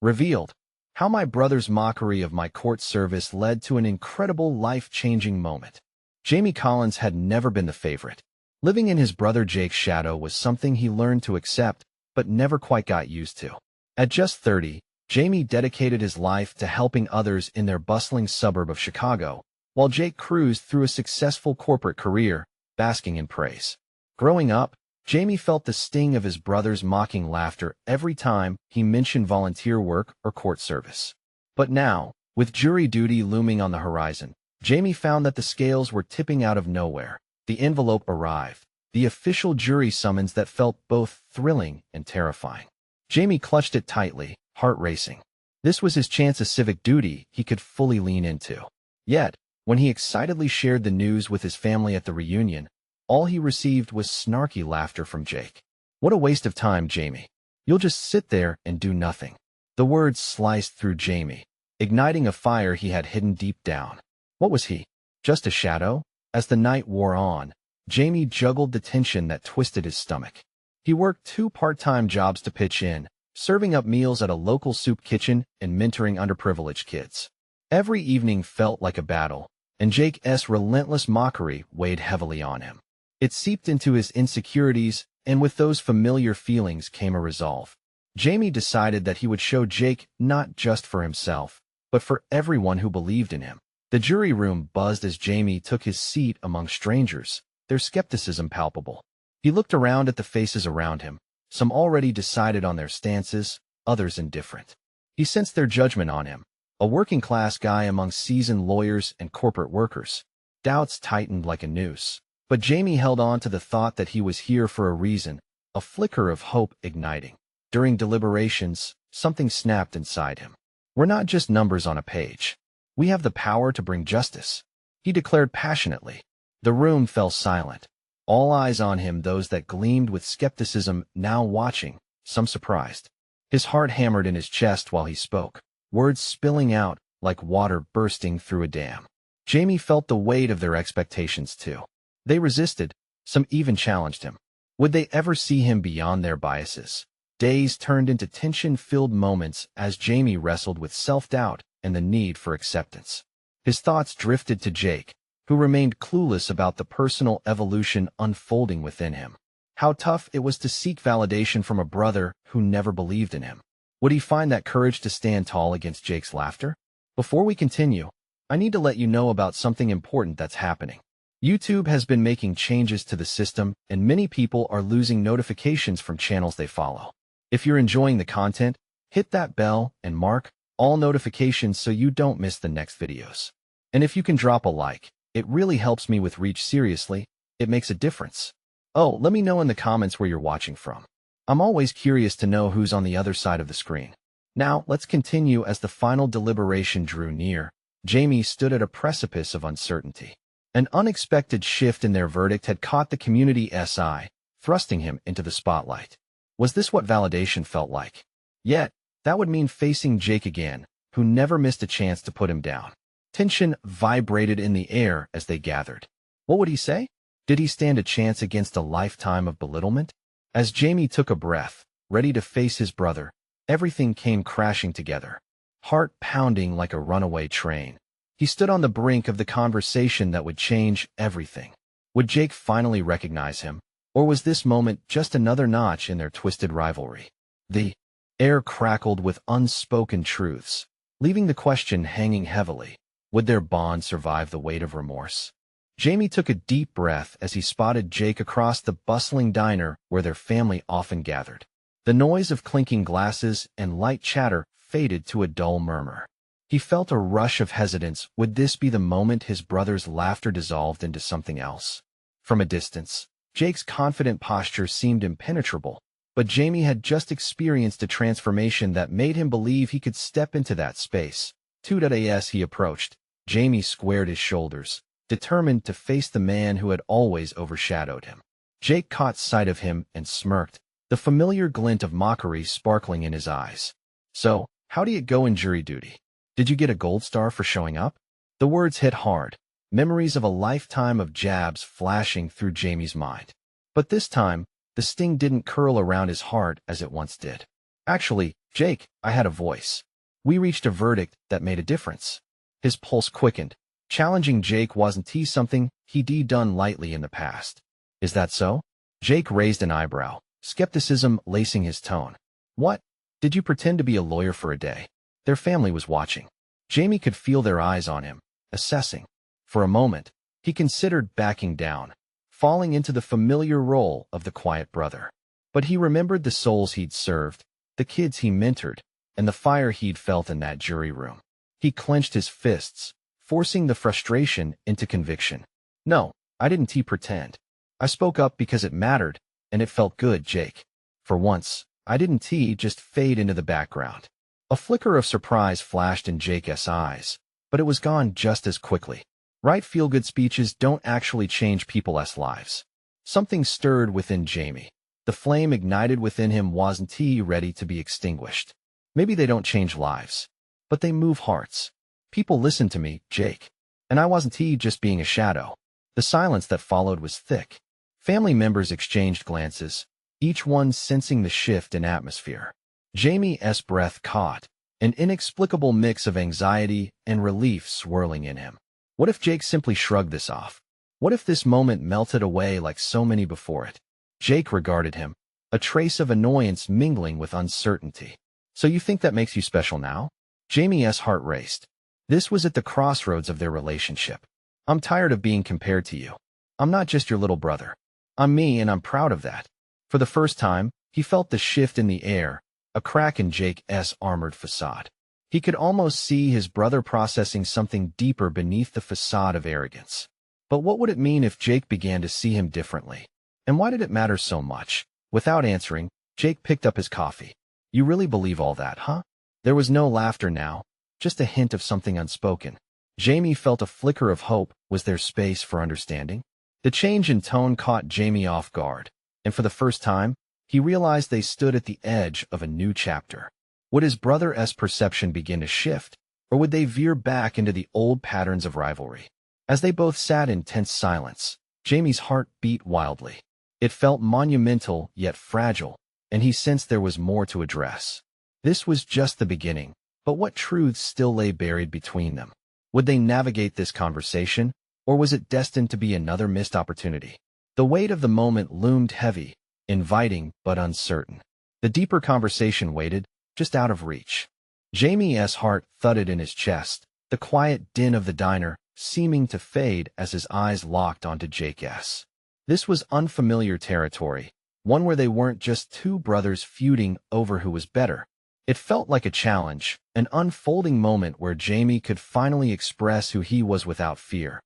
revealed how my brother's mockery of my court service led to an incredible life-changing moment. Jamie Collins had never been the favorite. Living in his brother Jake's shadow was something he learned to accept, but never quite got used to. At just 30, Jamie dedicated his life to helping others in their bustling suburb of Chicago, while Jake cruised through a successful corporate career, basking in praise. Growing up, Jamie felt the sting of his brother's mocking laughter every time he mentioned volunteer work or court service. But now, with jury duty looming on the horizon, Jamie found that the scales were tipping out of nowhere. The envelope arrived, the official jury summons that felt both thrilling and terrifying. Jamie clutched it tightly, heart racing. This was his chance of civic duty he could fully lean into. Yet, when he excitedly shared the news with his family at the reunion, all he received was snarky laughter from Jake. "What a waste of time, Jamie. You'll just sit there and do nothing." The words sliced through Jamie, igniting a fire he had hidden deep down. What was he? Just a shadow? As the night wore on, Jamie juggled the tension that twisted his stomach. He worked 2 part-time jobs to pitch in, serving up meals at a local soup kitchen and mentoring underprivileged kids. Every evening felt like a battle, and Jake's relentless mockery weighed heavily on him. It seeped into his insecurities, and with those familiar feelings came a resolve. Jamie decided that he would show Jake not just for himself, but for everyone who believed in him. The jury room buzzed as Jamie took his seat among strangers, their skepticism palpable. He looked around at the faces around him, some already decided on their stances, others indifferent. He sensed their judgment on him, a working-class guy among seasoned lawyers and corporate workers. Doubts tightened like a noose. But Jamie held on to the thought that he was here for a reason, a flicker of hope igniting. During deliberations, something snapped inside him. "We're not just numbers on a page. We have the power to bring justice," he declared passionately. The room fell silent. All eyes on him, those that gleamed with skepticism now watching, some surprised. His heart hammered in his chest while he spoke, words spilling out like water bursting through a dam. Jamie felt the weight of their expectations too. They resisted, some even challenged him. Would they ever see him beyond their biases? Days turned into tension-filled moments as Jamie wrestled with self-doubt and the need for acceptance. His thoughts drifted to Jake, who remained clueless about the personal evolution unfolding within him. How tough it was to seek validation from a brother who never believed in him. Would he find that courage to stand tall against Jake's laughter? Before we continue, I need to let you know about something important that's happening. YouTube has been making changes to the system, and many people are losing notifications from channels they follow. If you're enjoying the content, hit that bell and mark all notifications so you don't miss the next videos. And if you can drop a like, it really helps me with reach. Seriously, it makes a difference. Oh, let me know in the comments where you're watching from. I'm always curious to know who's on the other side of the screen. Now, let's continue. As the final deliberation drew near, Jamie stood at a precipice of uncertainty. An unexpected shift in their verdict had caught the community's eye, thrusting him into the spotlight. Was this what validation felt like? Yet, that would mean facing Jake again, who never missed a chance to put him down. Tension vibrated in the air as they gathered. What would he say? Did he stand a chance against a lifetime of belittlement? As Jamie took a breath, ready to face his brother, everything came crashing together, heart pounding like a runaway train. He stood on the brink of the conversation that would change everything. Would Jake finally recognize him, or was this moment just another notch in their twisted rivalry? The air crackled with unspoken truths, leaving the question hanging heavily. Would their bond survive the weight of remorse? Jamie took a deep breath as he spotted Jake across the bustling diner where their family often gathered. The noise of clinking glasses and light chatter faded to a dull murmur. He felt a rush of hesitance. Would this be the moment his brother's laughter dissolved into something else? From a distance, Jake's confident posture seemed impenetrable, but Jamie had just experienced a transformation that made him believe he could step into that space. As he approached, Jamie squared his shoulders, determined to face the man who had always overshadowed him. Jake caught sight of him and smirked, the familiar glint of mockery sparkling in his eyes. "So, how did it go in jury duty? Did you get a gold star for showing up?" The words hit hard, memories of a lifetime of jabs flashing through Jamie's mind. But this time, the sting didn't curl around his heart as it once did. "Actually, Jake, I had a voice. We reached a verdict that made a difference. His pulse quickened. Challenging Jake wasn't something he'd done lightly in the past. Is that so? Jake raised an eyebrow, skepticism lacing his tone. What? Did you pretend to be a lawyer for a day? Their family was watching. Jamie could feel their eyes on him, assessing. For a moment, he considered backing down, falling into the familiar role of the quiet brother. But he remembered the souls he'd served, the kids he mentored, and the fire he'd felt in that jury room. He clenched his fists, forcing the frustration into conviction. No, I didn't pretend. I spoke up because it mattered, and it felt good, Jake. For once, I didn't just fade into the background. A flicker of surprise flashed in Jake's eyes, but it was gone just as quickly. Right feel-good speeches don't actually change people's lives. Something stirred within Jamie. The flame ignited within him wasn't ready to be extinguished. Maybe they don't change lives, but they move hearts. People listened to me, Jake. And I wasn't just being a shadow. The silence that followed was thick. Family members exchanged glances, each one sensing the shift in atmosphere. Jamie's breath caught, an inexplicable mix of anxiety and relief swirling in him. What if Jake simply shrugged this off? What if this moment melted away like so many before it? Jake regarded him, a trace of annoyance mingling with uncertainty. So you think that makes you special now? Jamie's heart raced. This was at the crossroads of their relationship. I'm tired of being compared to you. I'm not just your little brother. I'm me, and I'm proud of that. For the first time, he felt the shift in the air, a crack in Jake's armored facade. He could almost see his brother processing something deeper beneath the facade of arrogance. But what would it mean if Jake began to see him differently? And why did it matter so much? Without answering, Jake picked up his coffee. You really believe all that, huh? There was no laughter now, just a hint of something unspoken. Jamie felt a flicker of hope. Was there space for understanding? The change in tone caught Jamie off guard, and for the first time, he realized they stood at the edge of a new chapter. Would his brother's perception begin to shift, or would they veer back into the old patterns of rivalry? As they both sat in tense silence, Jamie's heart beat wildly. It felt monumental yet fragile, and he sensed there was more to address. This was just the beginning, but what truths still lay buried between them? Would they navigate this conversation, or was it destined to be another missed opportunity? The weight of the moment loomed heavy, inviting but uncertain. The deeper conversation waited, just out of reach. Jamie's heart thudded in his chest, the quiet din of the diner seeming to fade as his eyes locked onto Jake's. This was unfamiliar territory, one where they weren't just two brothers feuding over who was better. It felt like a challenge, an unfolding moment where Jamie could finally express who he was without fear.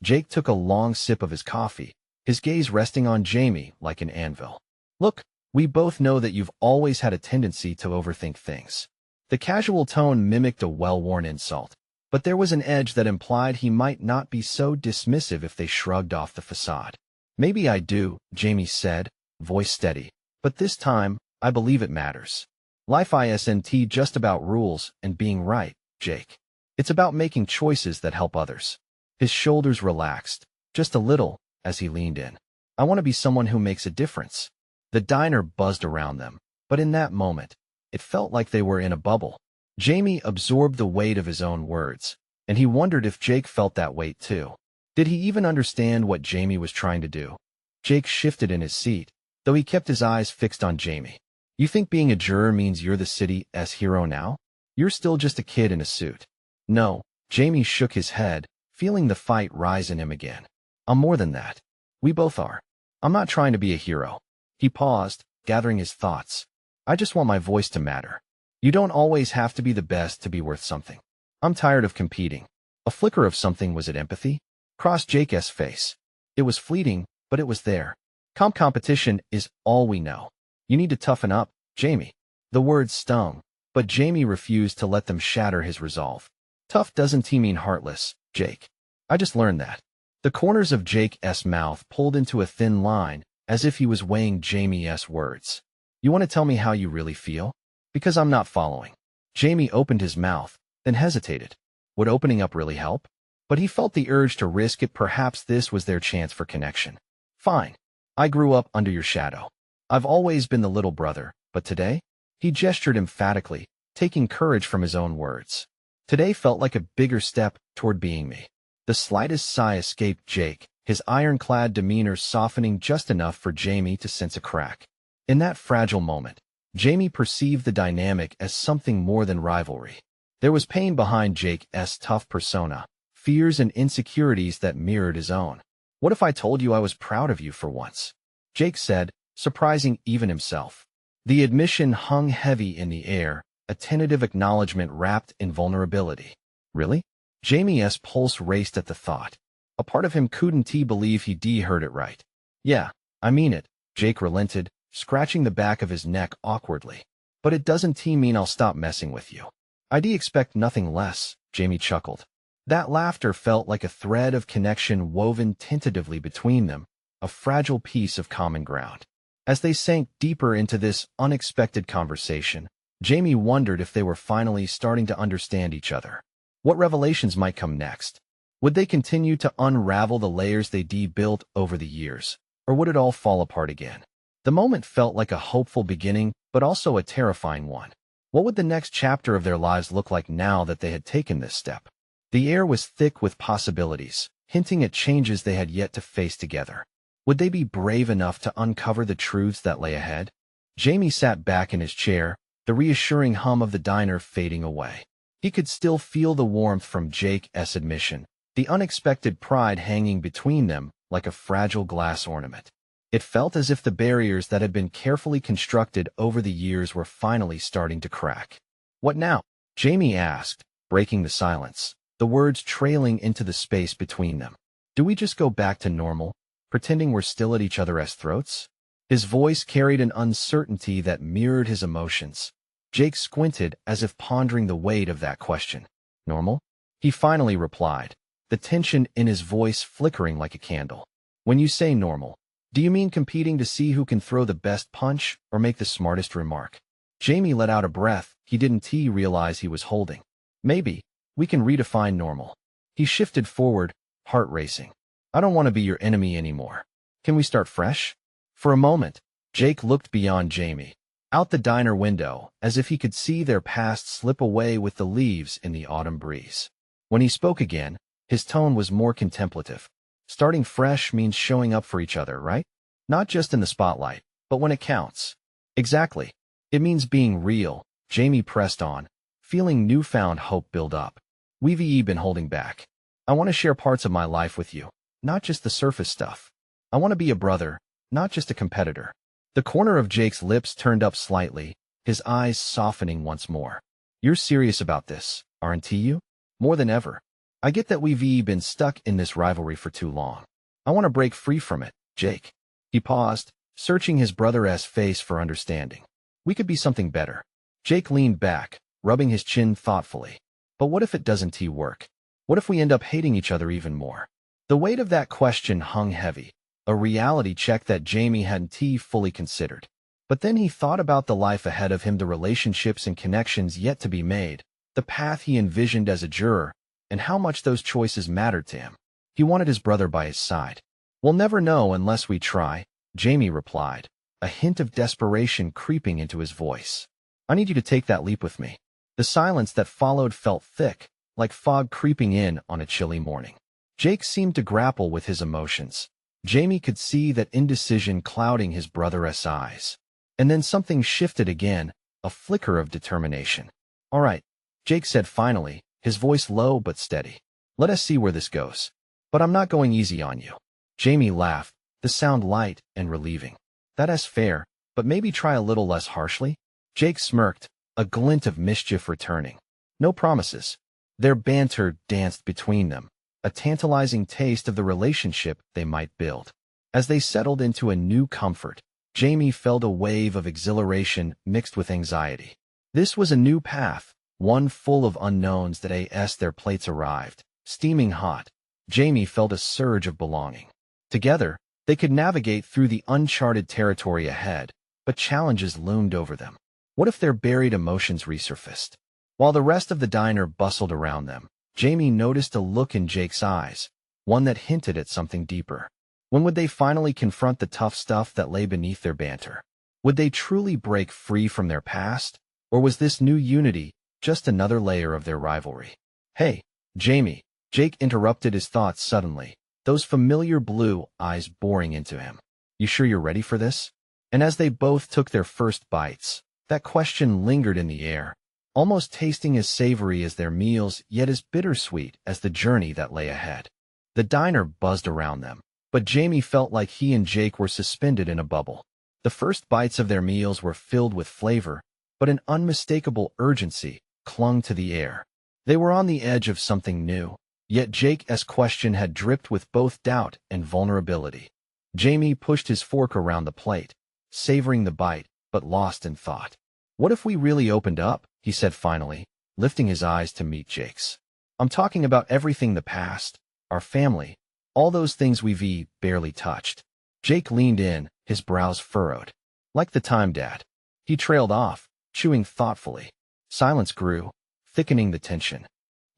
Jake took a long sip of his coffee, his gaze resting on Jamie like an anvil. Look, we both know that you've always had a tendency to overthink things. The casual tone mimicked a well-worn insult, but there was an edge that implied he might not be so dismissive if they shrugged off the facade. Maybe I do, Jamie said, voice steady, but this time, I believe it matters. Life isn't just about rules and being right, Jake. It's about making choices that help others. His shoulders relaxed, just a little, as he leaned in. I want to be someone who makes a difference. The diner buzzed around them, but in that moment, it felt like they were in a bubble. Jamie absorbed the weight of his own words, and he wondered if Jake felt that weight too. Did he even understand what Jamie was trying to do? Jake shifted in his seat, though he kept his eyes fixed on Jamie. You think being a juror means you're the city's hero now? You're still just a kid in a suit. No, Jamie shook his head, feeling the fight rise in him again. I'm more than that. We both are. I'm not trying to be a hero. He paused, gathering his thoughts. I just want my voice to matter. You don't always have to be the best to be worth something. I'm tired of competing. A flicker of something. Was it empathy? Crossed Jake's face. It was fleeting, but it was there. Competition is all we know. You need to toughen up, Jamie. The words stung, but Jamie refused to let them shatter his resolve. Tough doesn't mean heartless, Jake. I just learned that. The corners of Jake's mouth pulled into a thin line, as if he was weighing Jamie's words. You want to tell me how you really feel? Because I'm not following. Jamie opened his mouth, then hesitated. Would opening up really help? But he felt the urge to risk it. Perhaps this was their chance for connection. Fine. I grew up under your shadow. I've always been the little brother, but today? He gestured emphatically, taking courage from his own words. Today felt like a bigger step toward being me. The slightest sigh escaped Jake, his ironclad demeanor softening just enough for Jamie to sense a crack. In that fragile moment, Jamie perceived the dynamic as something more than rivalry. There was pain behind Jake's tough persona, fears and insecurities that mirrored his own. "What if I told you I was proud of you for once?" Jake said, surprising even himself. The admission hung heavy in the air, a tentative acknowledgement wrapped in vulnerability. Really? Jamie's pulse raced at the thought. A part of him couldn't believe he'd heard it right. "Yeah, I mean it," Jake relented, scratching the back of his neck awkwardly. "But it doesn't mean I'll stop messing with you." "I'd expect nothing less," Jamie chuckled. That laughter felt like a thread of connection woven tentatively between them, a fragile piece of common ground. As they sank deeper into this unexpected conversation, Jamie wondered if they were finally starting to understand each other. What revelations might come next? Would they continue to unravel the layers they'd built over the years, or would it all fall apart again? The moment felt like a hopeful beginning, but also a terrifying one. What would the next chapter of their lives look like now that they had taken this step? The air was thick with possibilities, hinting at changes they had yet to face together. Would they be brave enough to uncover the truths that lay ahead? Jamie sat back in his chair, the reassuring hum of the diner fading away. He could still feel the warmth from Jake's admission, the unexpected pride hanging between them like a fragile glass ornament. It felt as if the barriers that had been carefully constructed over the years were finally starting to crack. "What now?" Jamie asked, breaking the silence, the words trailing into the space between them. "Do we just go back to normal, pretending we're still at each other's throats?" His voice carried an uncertainty that mirrored his emotions. Jake squinted as if pondering the weight of that question. "Normal?" He finally replied, the tension in his voice flickering like a candle. "When you say normal, do you mean competing to see who can throw the best punch or make the smartest remark?" Jamie let out a breath he didn't realize he was holding. "Maybe we can redefine normal." He shifted forward, heart racing. "I don't want to be your enemy anymore. Can we start fresh?" For a moment, Jake looked beyond Jamie, out the diner window, as if he could see their past slip away with the leaves in the autumn breeze. When he spoke again, his tone was more contemplative. "Starting fresh means showing up for each other, right? Not just in the spotlight, but when it counts." "Exactly. It means being real," Jamie pressed on, feeling newfound hope build up. "We've been holding back. I want to share parts of my life with you, not just the surface stuff. I want to be a brother, not just a competitor." The corner of Jake's lips turned up slightly, his eyes softening once more. "You're serious about this, aren't you?" "More than ever. I get that we've been stuck in this rivalry for too long. I want to break free from it, Jake." He paused, searching his brother's face for understanding. "We could be something better." Jake leaned back, rubbing his chin thoughtfully. "But what if it doesn't work? What if we end up hating each other even more?" The weight of that question hung heavy, a reality check that Jamie hadn't fully considered. But then he thought about the life ahead of him, the relationships and connections yet to be made, the path he envisioned as a juror, and how much those choices mattered to him. He wanted his brother by his side. "We'll never know unless we try," Jamie replied, a hint of desperation creeping into his voice. "I need you to take that leap with me." The silence that followed felt thick, like fog creeping in on a chilly morning. Jake seemed to grapple with his emotions. Jamie could see that indecision clouding his brother's eyes. And then something shifted again, a flicker of determination. "All right," Jake said finally, his voice low but steady. "Let us see where this goes. But I'm not going easy on you." Jamie laughed, the sound light and relieving. "That's fair, but maybe try a little less harshly?" Jake smirked, a glint of mischief returning. "No promises." Their banter danced between them, a tantalizing taste of the relationship they might build. As they settled into a new comfort, Jamie felt a wave of exhilaration mixed with anxiety. This was a new path, one full of unknowns that as their plates arrived, steaming hot, Jamie felt a surge of belonging. Together, they could navigate through the uncharted territory ahead, but challenges loomed over them. What if their buried emotions resurfaced? While the rest of the diner bustled around them, Jamie noticed a look in Jake's eyes, one that hinted at something deeper. When would they finally confront the tough stuff that lay beneath their banter? Would they truly break free from their past? Or was this new unity just another layer of their rivalry? Hey, Jamie, Jake interrupted his thoughts suddenly, those familiar blue eyes boring into him. You sure you're ready for this? And as they both took their first bites, that question lingered in the air, almost tasting as savory as their meals, yet as bittersweet as the journey that lay ahead. The diner buzzed around them, but Jamie felt like he and Jake were suspended in a bubble. The first bites of their meals were filled with flavor, but an unmistakable urgency clung to the air. They were on the edge of something new, yet Jake's question had dripped with both doubt and vulnerability. Jamie pushed his fork around the plate, savoring the bite, but lost in thought. What if we really opened up? He said finally, lifting his eyes to meet Jake's. I'm talking about everything: the past, our family, all those things we've barely touched. Jake leaned in, his brows furrowed. Like the time, Dad. He trailed off, chewing thoughtfully. Silence grew, thickening the tension.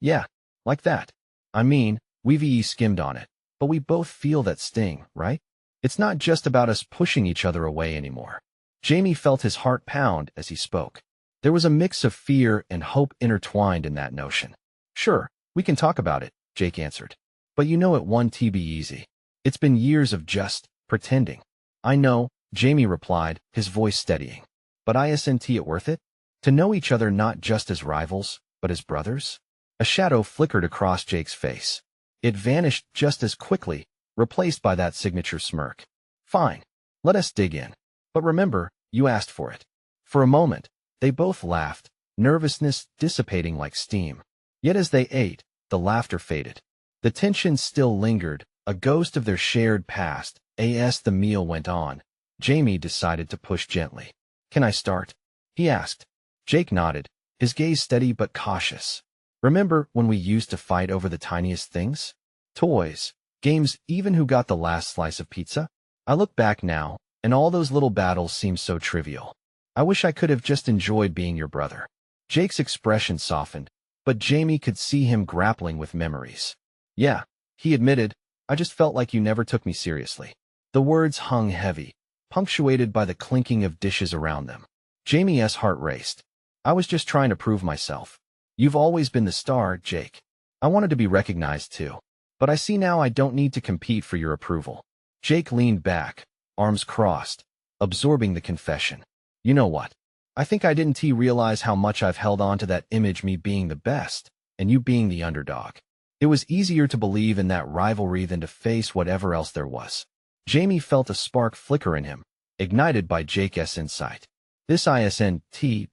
Yeah, like that. I mean, we've skimmed on it, but we both feel that sting, right? It's not just about us pushing each other away anymore. Jamie felt his heart pound as he spoke. There was a mix of fear and hope intertwined in that notion. Sure, we can talk about it, Jake answered. But you know it won't be easy. It's been years of just pretending. I know, Jamie replied, his voice steadying. But isn't it worth it? To know each other not just as rivals, but as brothers? A shadow flickered across Jake's face. It vanished just as quickly, replaced by that signature smirk. Fine, let us dig in. But remember, you asked for it. For a moment, they both laughed, nervousness dissipating like steam. Yet as they ate, the laughter faded. The tension still lingered, a ghost of their shared past. As the meal went on, Jamie decided to push gently. Can I start? He asked. Jake nodded, his gaze steady but cautious. Remember when we used to fight over the tiniest things? Toys, games, even who got the last slice of pizza? I look back now, and all those little battles seem so trivial. I wish I could have just enjoyed being your brother. Jake's expression softened, but Jamie could see him grappling with memories. Yeah, he admitted, I just felt like you never took me seriously. The words hung heavy, punctuated by the clinking of dishes around them. Jamie's heart raced. I was just trying to prove myself. You've always been the star, Jake. I wanted to be recognized too. But I see now I don't need to compete for your approval. Jake leaned back, arms crossed, absorbing the confession. You know what? I think I didn't realize how much I've held on to that image, me being the best, and you being the underdog. It was easier to believe in that rivalry than to face whatever else there was. Jamie felt a spark flicker in him, ignited by Jake's insight. This isn't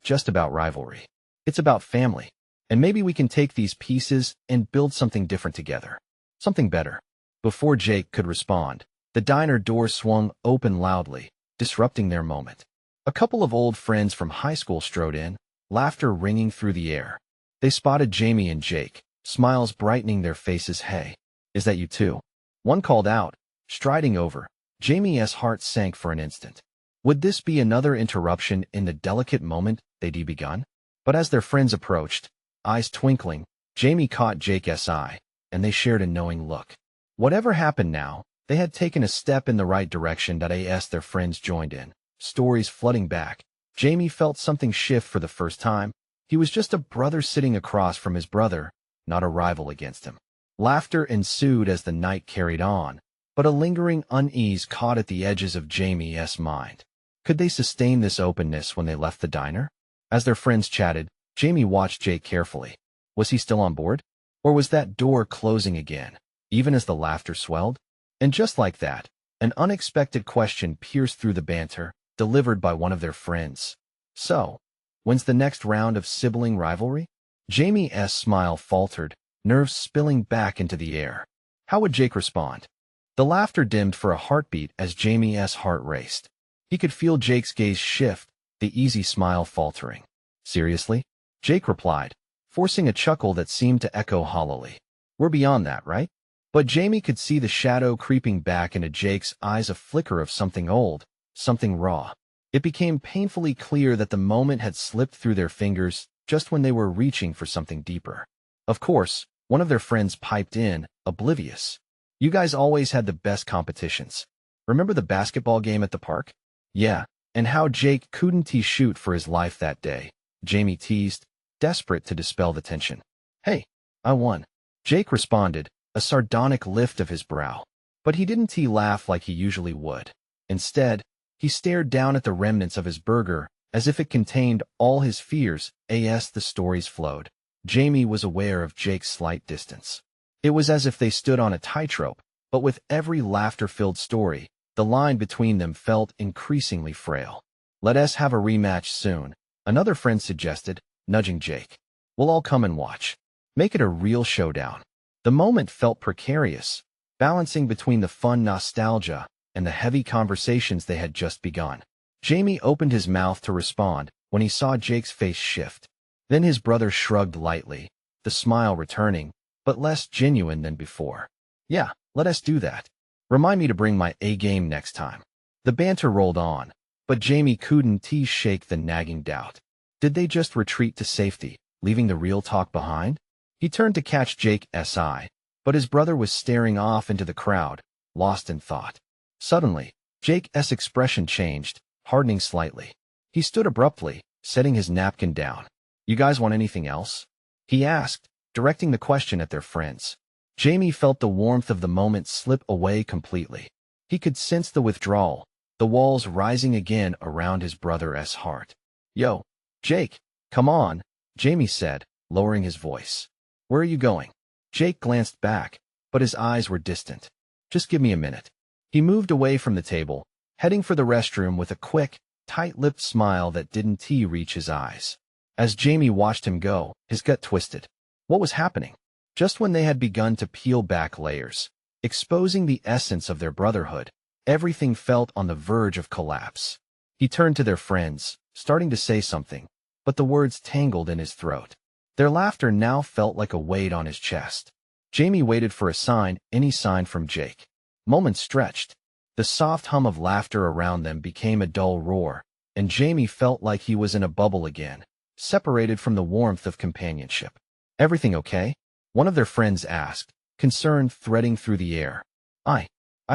just about rivalry. It's about family. And maybe we can take these pieces and build something different together. Something better. Before Jake could respond, the diner door swung open loudly, disrupting their moment. A couple of old friends from high school strode in, laughter ringing through the air. They spotted Jamie and Jake, smiles brightening their faces. Hey, is that you too? One called out, striding over. Jamie's heart sank for an instant. Would this be another interruption in the delicate moment they'd begun? But as their friends approached, eyes twinkling, Jamie caught Jake's eye, and they shared a knowing look. Whatever happened now, they had taken a step in the right direction. As their friends joined in, stories flooding back, Jamie felt something shift for the first time. He was just a brother sitting across from his brother, not a rival against him. Laughter ensued as the night carried on, but a lingering unease caught at the edges of Jamie's mind. Could they sustain this openness when they left the diner? As their friends chatted, Jamie watched Jake carefully. Was he still on board? Or was that door closing again, even as the laughter swelled? And just like that, an unexpected question pierced through the banter, delivered by one of their friends. So, when's the next round of sibling rivalry? Jamie's smile faltered, nerves spilling back into the air. How would Jake respond? The laughter dimmed for a heartbeat as Jamie's heart raced. He could feel Jake's gaze shift, the easy smile faltering. Seriously? Jake replied, forcing a chuckle that seemed to echo hollowly. We're beyond that, right? But Jamie could see the shadow creeping back into Jake's eyes, a flicker of something old, something raw. It became painfully clear that the moment had slipped through their fingers just when they were reaching for something deeper. Of course, one of their friends piped in, oblivious. You guys always had the best competitions. Remember the basketball game at the park? Yeah, and how Jake couldn't shoot for his life that day, Jamie teased, desperate to dispel the tension. Hey, I won. Jake responded, a sardonic lift of his brow. But he didn't laugh like he usually would. Instead, he stared down at the remnants of his burger, as if it contained all his fears. As the stories flowed, Jamie was aware of Jake's slight distance. It was as if they stood on a tightrope, but with every laughter-filled story, the line between them felt increasingly frail. Let us have a rematch soon, another friend suggested, nudging Jake. We'll all come and watch. Make it a real showdown. The moment felt precarious, balancing between the fun nostalgia and the heavy conversations they had just begun. Jamie opened his mouth to respond when he saw Jake's face shift. Then his brother shrugged lightly, the smile returning, but less genuine than before. Yeah, let us do that. Remind me to bring my A-game next time. The banter rolled on, but Jamie couldn't shake the nagging doubt. Did they just retreat to safety, leaving the real talk behind? He turned to catch Jake's eye, but his brother was staring off into the crowd, lost in thought. Suddenly, Jake's expression changed, hardening slightly. He stood abruptly, setting his napkin down. You guys want anything else? He asked, directing the question at their friends. Jamie felt the warmth of the moment slip away completely. He could sense the withdrawal, the walls rising again around his brother's heart. Yo, Jake, come on, Jamie said, lowering his voice. Where are you going? Jake glanced back, but his eyes were distant. Just give me a minute. He moved away from the table, heading for the restroom with a quick, tight-lipped smile that didn't reach his eyes. As Jamie watched him go, his gut twisted. What was happening? Just when they had begun to peel back layers, exposing the essence of their brotherhood, everything felt on the verge of collapse. He turned to their friends, starting to say something, but the words tangled in his throat. Their laughter now felt like a weight on his chest. Jamie waited for a sign, any sign from Jake. Moments stretched. The soft hum of laughter around them became a dull roar, and Jamie felt like he was in a bubble again, separated from the warmth of companionship. Everything okay? One of their friends asked, concern threading through the air. I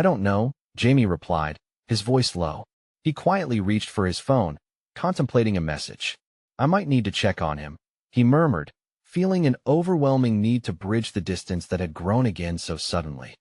don't know, Jamie replied, his voice low. He quietly reached for his phone, contemplating a message. I might need to check on him, he murmured, feeling an overwhelming need to bridge the distance that had grown again so suddenly.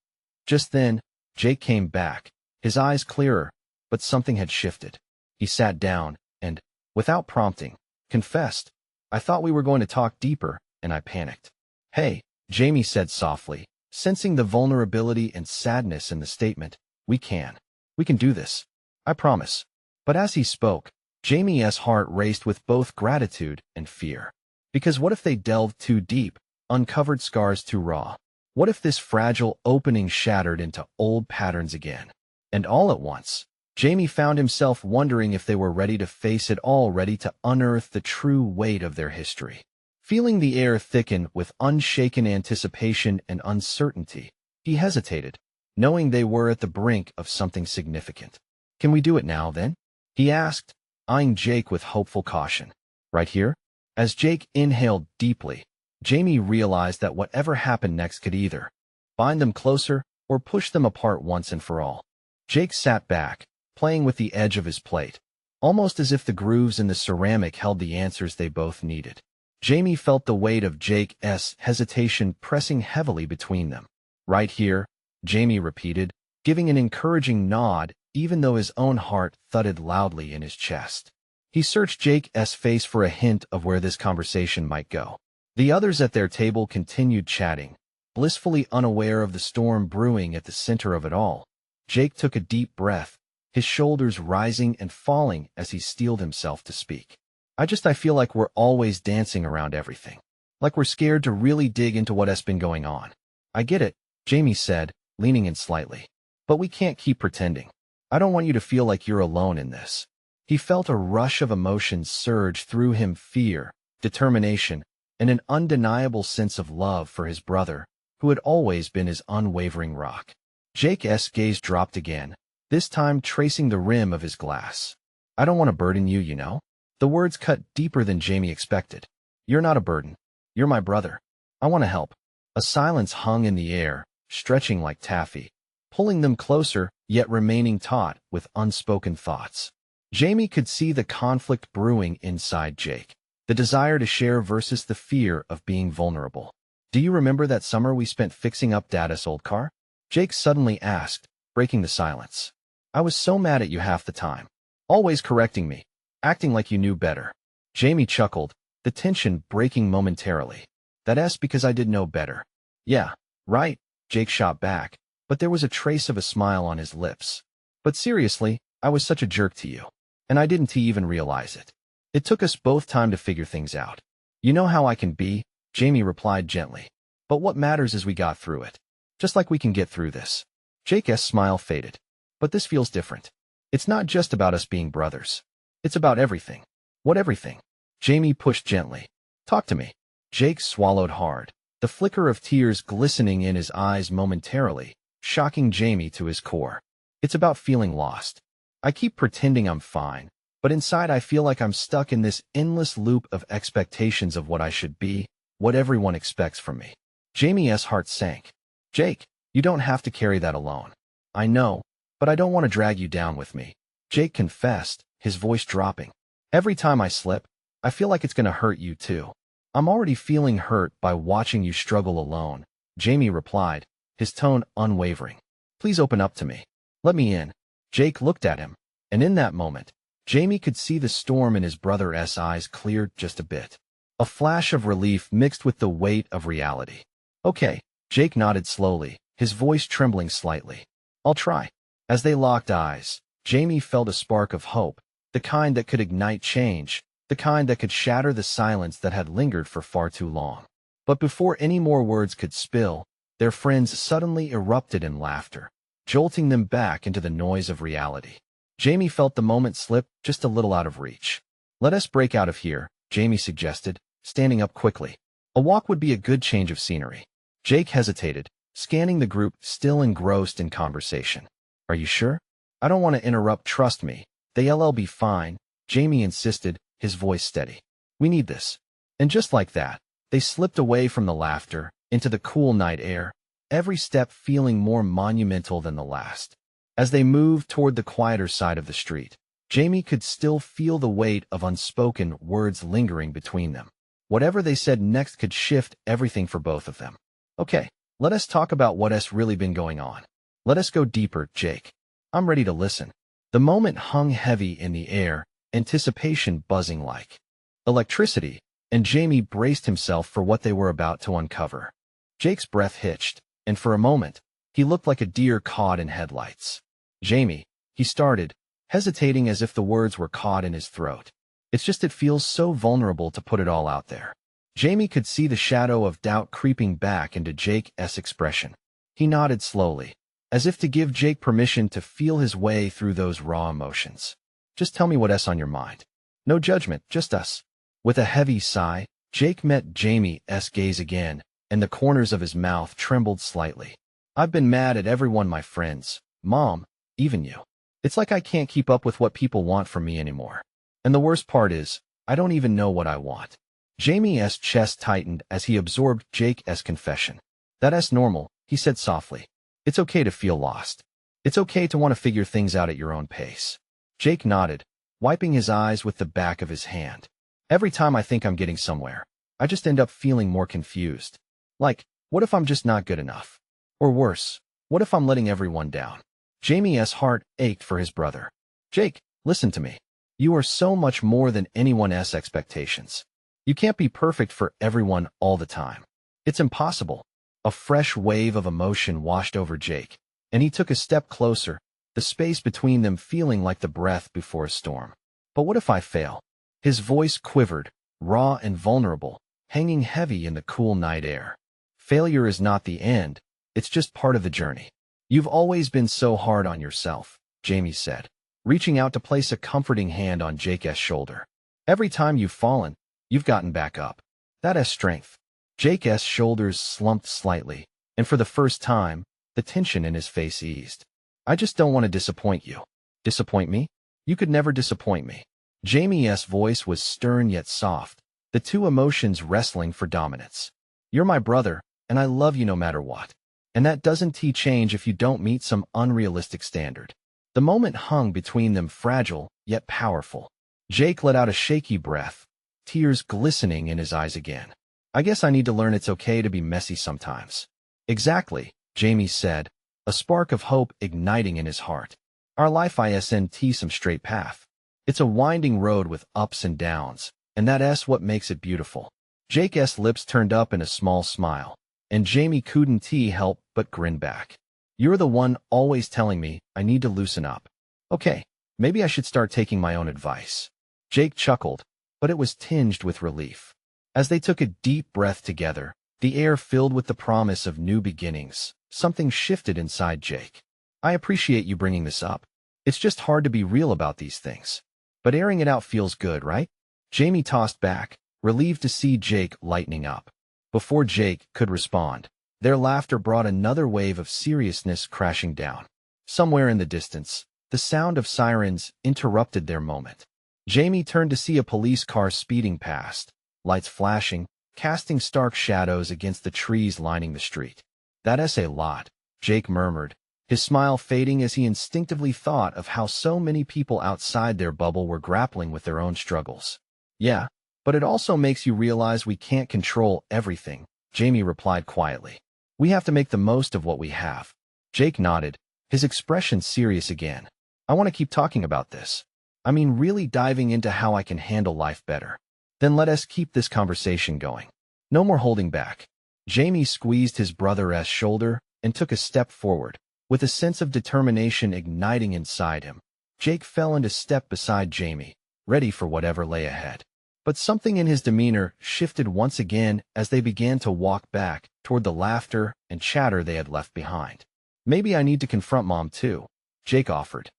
Just then, Jake came back, his eyes clearer, but something had shifted. He sat down and, without prompting, confessed, I thought we were going to talk deeper, and I panicked. Hey, Jamie said softly, sensing the vulnerability and sadness in the statement, we can do this. I promise. But as he spoke, Jamie's heart raced with both gratitude and fear. Because what if they delved too deep, uncovered scars too raw? What if this fragile opening shattered into old patterns again? And all at once, Jamie found himself wondering if they were ready to face it all, ready to unearth the true weight of their history. Feeling the air thicken with unshaken anticipation and uncertainty, he hesitated, knowing they were at the brink of something significant. Can we do it now, then? He asked, eyeing Jake with hopeful caution. Right here? As Jake inhaled deeply, Jamie realized that whatever happened next could either bind them closer or push them apart once and for all. Jake sat back, playing with the edge of his plate, almost as if the grooves in the ceramic held the answers they both needed. Jamie felt the weight of Jake's hesitation pressing heavily between them. Right here, Jamie repeated, giving an encouraging nod even though his own heart thudded loudly in his chest. He searched Jake's face for a hint of where this conversation might go. The others at their table continued chatting, blissfully unaware of the storm brewing at the center of it all. Jake took a deep breath, his shoulders rising and falling as he steeled himself to speak. I feel like we're always dancing around everything. Like we're scared to really dig into what's been going on. I get it, Jamie said, leaning in slightly. But we can't keep pretending. I don't want you to feel like you're alone in this. He felt a rush of emotions surge through him, fear, determination, and an undeniable sense of love for his brother, who had always been his unwavering rock. Jake's gaze dropped again, this time tracing the rim of his glass. I don't want to burden you, you know? The words cut deeper than Jamie expected. You're not a burden. You're my brother. I want to help. A silence hung in the air, stretching like taffy, pulling them closer, yet remaining taut with unspoken thoughts. Jamie could see the conflict brewing inside Jake. The desire to share versus the fear of being vulnerable. Do you remember that summer we spent fixing up Dada's old car? Jake suddenly asked, breaking the silence. I was so mad at you half the time. Always correcting me, acting like you knew better. Jamie chuckled, the tension breaking momentarily. That's because I did know better. Yeah, right, Jake shot back, but there was a trace of a smile on his lips. But seriously, I was such a jerk to you. And I didn't even realize it. It took us both time to figure things out. You know how I can be, Jamie replied gently. But what matters is we got through it. Just like we can get through this. Jake's smile faded. But this feels different. It's not just about us being brothers. It's about everything. What everything? Jamie pushed gently. Talk to me. Jake swallowed hard, the flicker of tears glistening in his eyes momentarily, shocking Jamie to his core. It's about feeling lost. I keep pretending I'm fine, but inside I feel like I'm stuck in this endless loop of expectations of what I should be, what everyone expects from me. Jamie's heart sank. Jake, you don't have to carry that alone. I know, but I don't want to drag you down with me. Jake confessed, his voice dropping. Every time I slip, I feel like it's going to hurt you too. I'm already feeling hurt by watching you struggle alone, Jamie replied, his tone unwavering. Please open up to me. Let me in. Jake looked at him, and in that moment, Jamie could see the storm in his brother's eyes cleared just a bit. A flash of relief mixed with the weight of reality. Okay, Jake nodded slowly, his voice trembling slightly. I'll try. As they locked eyes, Jamie felt a spark of hope, the kind that could ignite change, the kind that could shatter the silence that had lingered for far too long. But before any more words could spill, their friends suddenly erupted in laughter, jolting them back into the noise of reality. Jamie felt the moment slip just a little out of reach. Let us break out of here, Jamie suggested, standing up quickly. A walk would be a good change of scenery. Jake hesitated, scanning the group still engrossed in conversation. Are you sure? I don't want to interrupt, trust me. They'll be fine, Jamie insisted, his voice steady. We need this. And just like that, they slipped away from the laughter, into the cool night air, every step feeling more monumental than the last. As they moved toward the quieter side of the street, Jamie could still feel the weight of unspoken words lingering between them. Whatever they said next could shift everything for both of them. Okay, let us talk about what's really been going on. Let us go deeper, Jake. I'm ready to listen. The moment hung heavy in the air, anticipation buzzing like electricity, and Jamie braced himself for what they were about to uncover. Jake's breath hitched, and for a moment, he looked like a deer caught in headlights. Jamie, he started, hesitating as if the words were caught in his throat. It feels so vulnerable to put it all out there. Jamie could see the shadow of doubt creeping back into Jake's expression. He nodded slowly, as if to give Jake permission to feel his way through those raw emotions. Just tell me what's on your mind. No judgment, just us. With a heavy sigh, Jake met Jamie's gaze again, and the corners of his mouth trembled slightly. I've been mad at everyone, my friends, Mom, even you. It's like I can't keep up with what people want from me anymore. And the worst part is, I don't even know what I want. Jamie's chest tightened as he absorbed Jake's confession. That's normal, he said softly. It's okay to feel lost. It's okay to want to figure things out at your own pace. Jake nodded, wiping his eyes with the back of his hand. Every time I think I'm getting somewhere, I just end up feeling more confused. Like, what if I'm just not good enough? Or worse, what if I'm letting everyone down? Jamie's heart ached for his brother. Jake, listen to me. You are so much more than anyone's expectations. You can't be perfect for everyone all the time. It's impossible. A fresh wave of emotion washed over Jake, and he took a step closer, the space between them feeling like the breath before a storm. But what if I fail? His voice quivered, raw and vulnerable, hanging heavy in the cool night air. Failure is not the end, it's just part of the journey. You've always been so hard on yourself, Jamie said, reaching out to place a comforting hand on Jake's shoulder. Every time you've fallen, you've gotten back up. That's strength. Jake's shoulders slumped slightly, and for the first time, the tension in his face eased. I just don't want to disappoint you. Disappoint me? You could never disappoint me. Jamie's voice was stern yet soft, the two emotions wrestling for dominance. You're my brother, and I love you no matter what. And that doesn't change if you don't meet some unrealistic standard. The moment hung between them fragile, yet powerful. Jake let out a shaky breath, tears glistening in his eyes again. I guess I need to learn it's okay to be messy sometimes. Exactly, Jamie said, a spark of hope igniting in his heart. Our life isn't some straight path. It's a winding road with ups and downs, and that's what makes it beautiful. Jake's lips turned up in a small smile, and Jamie couldn't help but grin back. You're the one always telling me I need to loosen up. Okay, maybe I should start taking my own advice. Jake chuckled, but it was tinged with relief. As they took a deep breath together, the air filled with the promise of new beginnings, something shifted inside Jake. I appreciate you bringing this up. It's just hard to be real about these things. But airing it out feels good, right? Jamie tossed back, relieved to see Jake lightening up. Before Jake could respond, their laughter brought another wave of seriousness crashing down. Somewhere in the distance, the sound of sirens interrupted their moment. Jamie turned to see a police car speeding past, lights flashing, casting stark shadows against the trees lining the street. That's a lot, Jake murmured, his smile fading as he instinctively thought of how so many people outside their bubble were grappling with their own struggles. Yeah, but it also makes you realize we can't control everything, Jamie replied quietly. We have to make the most of what we have. Jake nodded, his expression serious again. I want to keep talking about this. I mean, really diving into how I can handle life better. Then let us keep this conversation going. No more holding back. Jamie squeezed his brother's shoulder and took a step forward, with a sense of determination igniting inside him. Jake fell into step beside Jamie, ready for whatever lay ahead. But something in his demeanor shifted once again as they began to walk back toward the laughter and chatter they had left behind. Maybe I need to confront Mom too, Jake offered,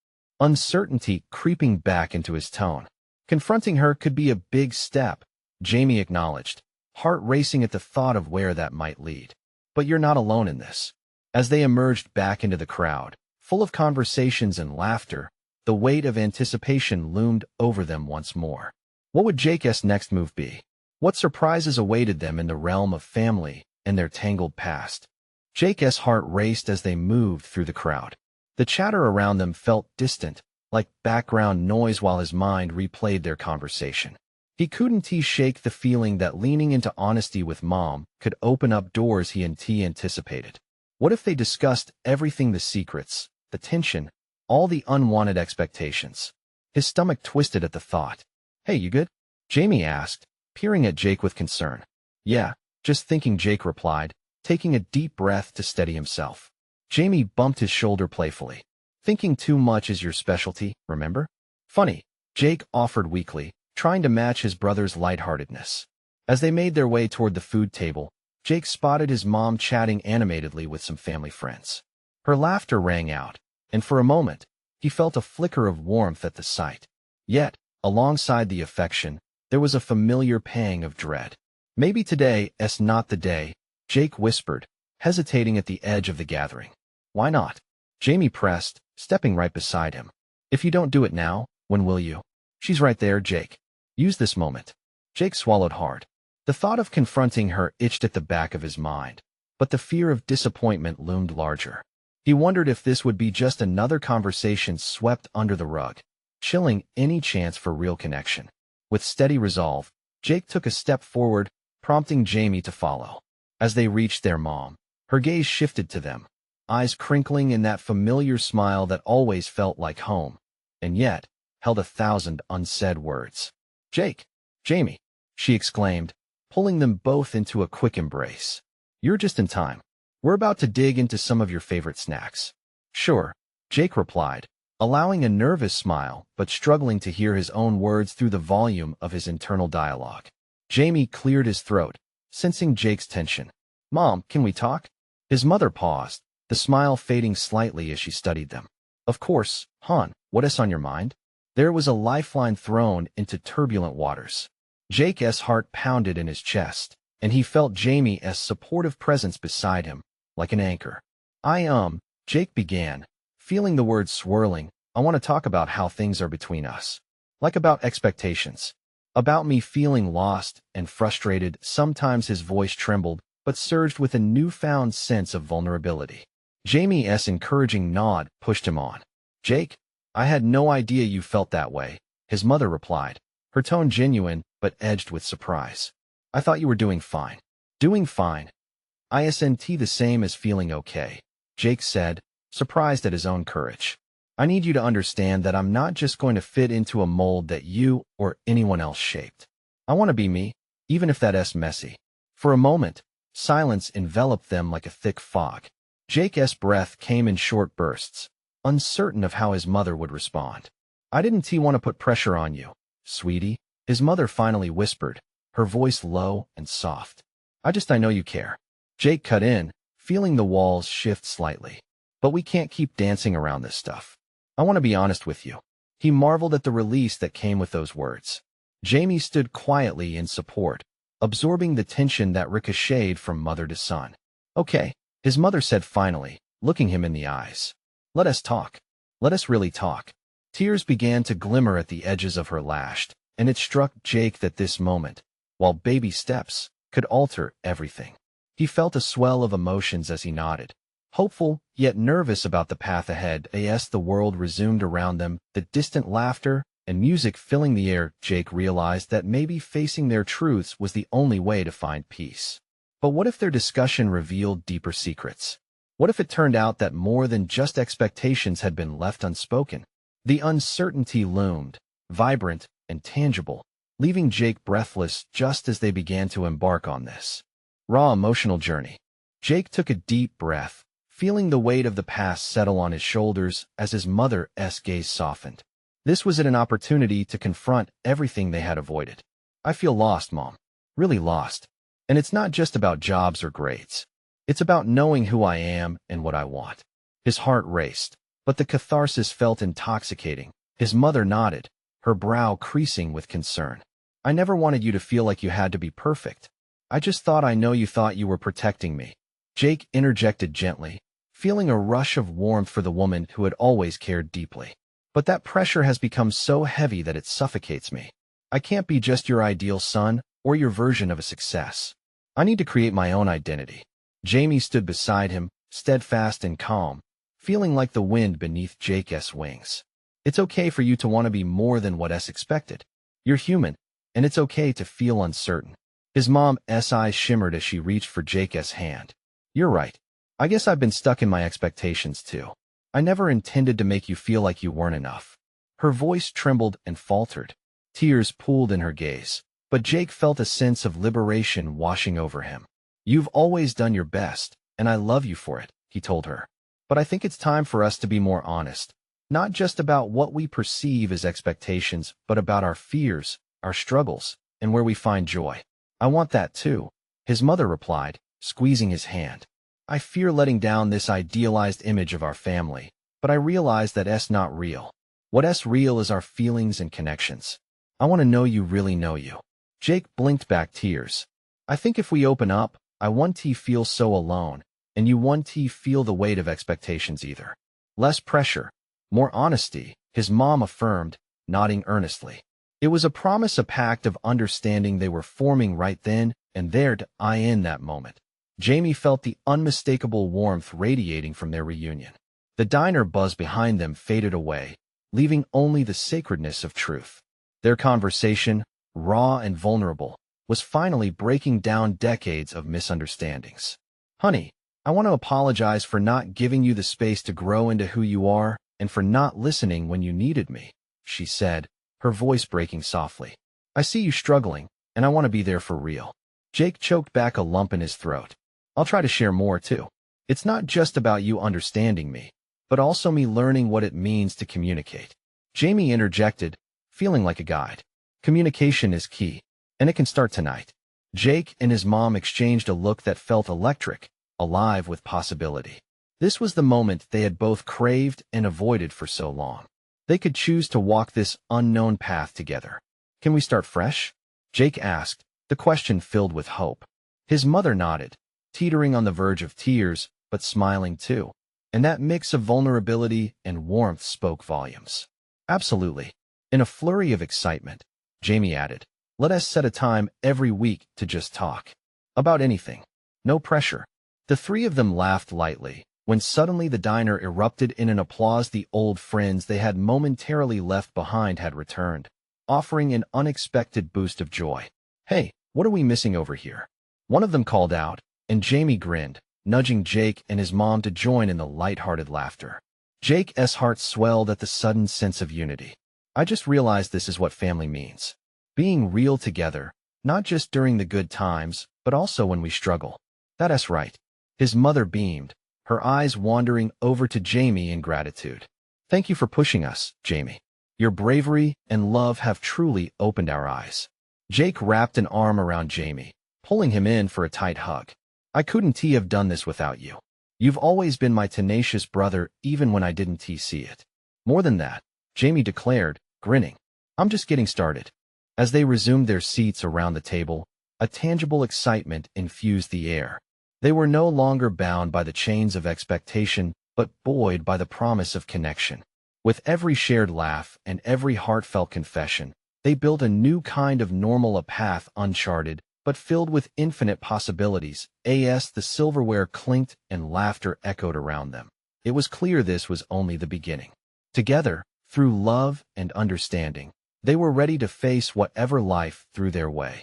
uncertainty creeping back into his tone. Confronting her could be a big step, Jamie acknowledged, heart racing at the thought of where that might lead. But you're not alone in this. As they emerged back into the crowd, full of conversations and laughter, the weight of anticipation loomed over them once more. What would Jake's next move be? What surprises awaited them in the realm of family and their tangled past? Jake's heart raced as they moved through the crowd. The chatter around them felt distant, like background noise while his mind replayed their conversation. He couldn't shake the feeling that leaning into honesty with Mom could open up doors he anticipated. What if they discussed everything, the secrets, the tension, all the unwanted expectations? His stomach twisted at the thought. Hey, you good? Jamie asked, peering at Jake with concern. Yeah, just thinking, Jake replied, taking a deep breath to steady himself. Jamie bumped his shoulder playfully. Thinking too much is your specialty, remember? Funny, Jake offered weakly, trying to match his brother's lightheartedness. As they made their way toward the food table, Jake spotted his mom chatting animatedly with some family friends. Her laughter rang out, and for a moment, he felt a flicker of warmth at the sight. Yet, alongside the affection, there was a familiar pang of dread. Maybe today's not the day, Jake whispered, hesitating at the edge of the gathering. Why not? Jamie pressed, stepping right beside him. If you don't do it now, when will you? She's right there, Jake. Use this moment. Jake swallowed hard. The thought of confronting her itched at the back of his mind, but the fear of disappointment loomed larger. He wondered if this would be just another conversation swept under the rug, chilling any chance for real connection. With steady resolve, Jake took a step forward, prompting Jamie to follow. As they reached their mom, her gaze shifted to them, eyes crinkling in that familiar smile that always felt like home, and yet held 1,000 unsaid words. Jake, Jamie, she exclaimed, pulling them both into a quick embrace. You're just in time. We're about to dig into some of your favorite snacks. Sure, Jake replied, allowing a nervous smile but struggling to hear his own words through the volume of his internal dialogue. Jamie cleared his throat, sensing Jake's tension. Mom, can we talk? His mother paused, the smile fading slightly as she studied them. Of course, hon, what's on your mind? There was a lifeline thrown into turbulent waters. Jake's heart pounded in his chest, and he felt Jamie's supportive presence beside him, like an anchor. Jake began, feeling the words swirling. I want to talk about how things are between us. Like about expectations. About me feeling lost and frustrated. Sometimes his voice trembled, but surged with a newfound sense of vulnerability. Jamie's encouraging nod pushed him on. Jake, I had no idea you felt that way, his mother replied, her tone genuine but edged with surprise. I thought you were doing fine. Doing fine. Isn't the same as feeling okay, Jake said, surprised at his own courage. I need you to understand that I'm not just going to fit into a mold that you or anyone else shaped. I want to be me, even if that's messy. For a moment, silence enveloped them like a thick fog. Jake's breath came in short bursts, uncertain of how his mother would respond. I didn't want to put pressure on you, sweetie, his mother finally whispered, her voice low and soft. I know you care. Jake cut in, feeling the walls shift slightly. But we can't keep dancing around this stuff. I want to be honest with you. He marveled at the release that came with those words. Jamie stood quietly in support, absorbing the tension that ricocheted from mother to son. Okay, his mother said finally, looking him in the eyes. Let us talk. Let us really talk. Tears began to glimmer at the edges of her lash, and it struck Jake that this moment, while baby steps, could alter everything. He felt a swell of emotions as he nodded, hopeful yet nervous about the path ahead. As the world resumed around them, the distant laughter and music filling the air, Jake realized that maybe facing their truths was the only way to find peace. But what if their discussion revealed deeper secrets? What if it turned out that more than just expectations had been left unspoken? The uncertainty loomed, vibrant and tangible, leaving Jake breathless just as they began to embark on this raw emotional journey. Jake took a deep breath, feeling the weight of the past settle on his shoulders as his mother's gaze softened. This was an opportunity to confront everything they had avoided. I feel lost, Mom. Really lost. And it's not just about jobs or grades. It's about knowing who I am and what I want. His heart raced, but the catharsis felt intoxicating. His mother nodded, her brow creasing with concern. I never wanted you to feel like you had to be perfect. I just thought I know you thought you were protecting me. Jake interjected gently, feeling a rush of warmth for the woman who had always cared deeply. But that pressure has become so heavy that it suffocates me. I can't be just your ideal son or your version of a success. I need to create my own identity. Jamie stood beside him, steadfast and calm, feeling like the wind beneath Jake's wings. It's okay for you to want to be more than what's expected. You're human, and it's okay to feel uncertain. His mom's eyes shimmered as she reached for Jake's hand. You're right. I guess I've been stuck in my expectations too. I never intended to make you feel like you weren't enough. Her voice trembled and faltered. Tears pooled in her gaze, but Jake felt a sense of liberation washing over him. You've always done your best, and I love you for it, he told her. But I think it's time for us to be more honest. Not just about what we perceive as expectations, but about our fears, our struggles, and where we find joy. I want that too, his mother replied, squeezing his hand. I fear letting down this idealized image of our family, but I realize that it's not real. What's real is our feelings and connections. I want to know you really know you. Jake blinked back tears. I think if we open up, I want to feel so alone, and you want to feel the weight of expectations either. Less pressure, more honesty, his mom affirmed, nodding earnestly. It was a promise, a pact of understanding they were forming right then and there in that moment. Jamie felt the unmistakable warmth radiating from their reunion. The diner buzz behind them faded away, leaving only the sacredness of truth. Their conversation, raw and vulnerable, was finally breaking down decades of misunderstandings. Honey, I want to apologize for not giving you the space to grow into who you are and for not listening when you needed me, she said, her voice breaking softly. I see you struggling, and I want to be there for real. Jake choked back a lump in his throat. I'll try to share more, too. It's not just about you understanding me, but also me learning what it means to communicate. Jamie interjected, feeling like a guide. Communication is key, and it can start tonight. Jake and his mom exchanged a look that felt electric, alive with possibility. This was the moment they had both craved and avoided for so long. They could choose to walk this unknown path together. Can we start fresh? Jake asked, the question filled with hope. His mother nodded, teetering on the verge of tears, but smiling too. And that mix of vulnerability and warmth spoke volumes. Absolutely. In a flurry of excitement, Jamie added, let us set a time every week to just talk. About anything. No pressure. The three of them laughed lightly, when suddenly the diner erupted in an applause. The old friends they had momentarily left behind had returned, offering an unexpected boost of joy. "Hey, what are we missing over here?" one of them called out, and Jamie grinned, nudging Jake and his mom to join in the light-hearted laughter. Jake's heart swelled at the sudden sense of unity. "I just realized this is what family means. Being real together, not just during the good times, but also when we struggle." "That's right." His mother beamed, her eyes wandering over to Jamie in gratitude. "Thank you for pushing us, Jamie. Your bravery and love have truly opened our eyes." Jake wrapped an arm around Jamie, pulling him in for a tight hug. "I couldn't have done this without you. You've always been my tenacious brother even when I didn't see it." "More than that," Jamie declared, grinning. "I'm just getting started." As they resumed their seats around the table, a tangible excitement infused the air. They were no longer bound by the chains of expectation, but buoyed by the promise of connection. With every shared laugh and every heartfelt confession, they built a new kind of normal, a path uncharted, but filled with infinite possibilities. As the silverware clinked and laughter echoed around them, it was clear this was only the beginning. Together, through love and understanding, they were ready to face whatever life threw their way.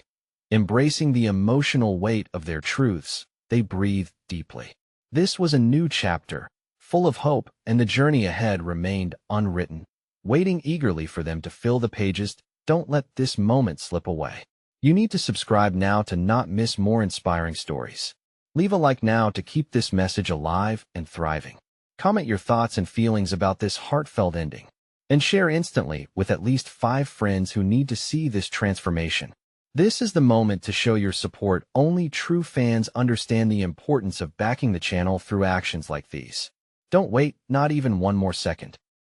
Embracing the emotional weight of their truths, they breathed deeply. This was a new chapter, full of hope, and the journey ahead remained unwritten, waiting eagerly for them to fill the pages. Don't let this moment slip away. You need to subscribe now to not miss more inspiring stories. Leave a like now to keep this message alive and thriving. Comment your thoughts and feelings about this heartfelt ending, and share instantly with at least 5 friends who need to see this transformation. This is the moment to show your support. Only true fans understand the importance of backing the channel through actions like these. Don't wait, not even one more second.